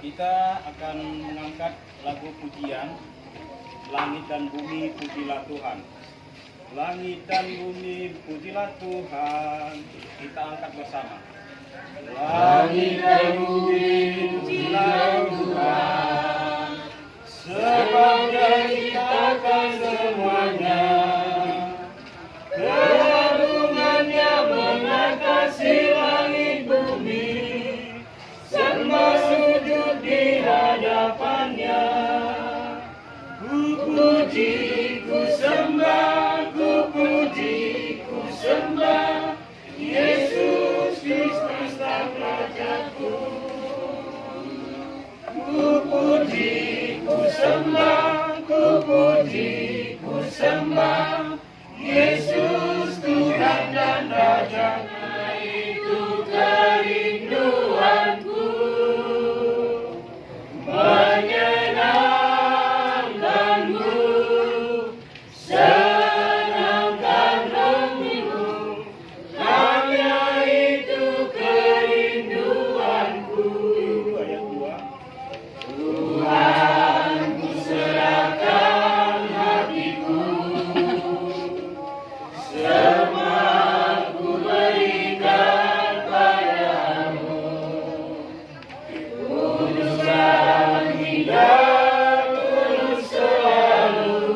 Kita akan mengangkat lagu pujian Langit dan Bumi Pujilah Tuhan. Langit dan bumi pujilah Tuhan. Kita angkat bersama. Langit dan bumi pujilah Tuhan, sebab Dia ciptakan semuanya. Keagungannya mengatasi langit bumi, sembah sujud di hadapannya. Ku puji, ku sembah, ku puji, ku sembah Yesus Kristus dan Rajaku. Ku puji, ku sembah, ku puji, ku sembah Yesus Tuhan dan Rajaku. Itu kerinduanku, menyenangkanmu, senangkan rohmu. Hanya itu kerinduanku. Ayat 2. Tuhan, ku serahkan hatiku, semua ku berikan padamu. Kuduskan hidup tulus selalu,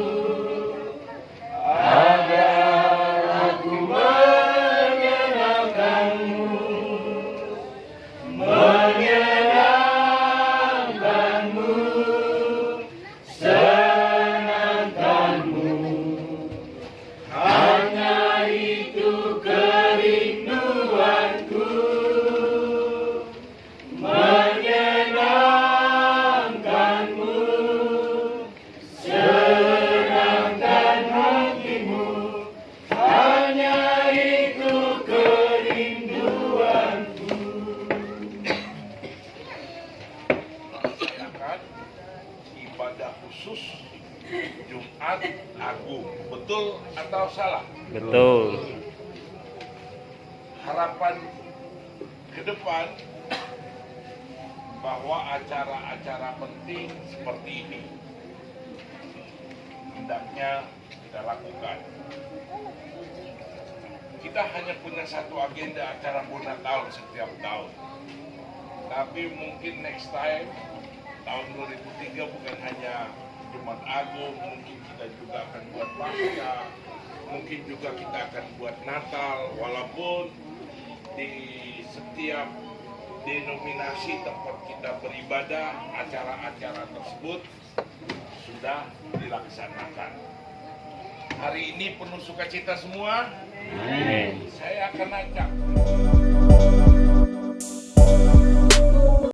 agar aku menyenangkanmu, menyenangkanmu, senangkanmu. Hanya itu kerinduanku, menyenangkanmu, senangkan hatimu. Hanya itu kerinduanku. Akan ibadah khusus Jumat Agung, betul atau salah? Betul. Harapan ke depan bahwa acara-acara penting seperti ini hendaknya kita lakukan. Kita hanya punya satu agenda acara Bonataun setiap tahun, tapi mungkin next time tahun 2003 bukan hanya Jumat Agung, mungkin kita juga akan buat Paskah, mungkin juga kita akan buat Natal, walaupun di setiap denominasi tempat kita beribadah, acara-acara tersebut sudah dilaksanakan. Hari ini penuh sukacita semua. Amin. Saya akan ajak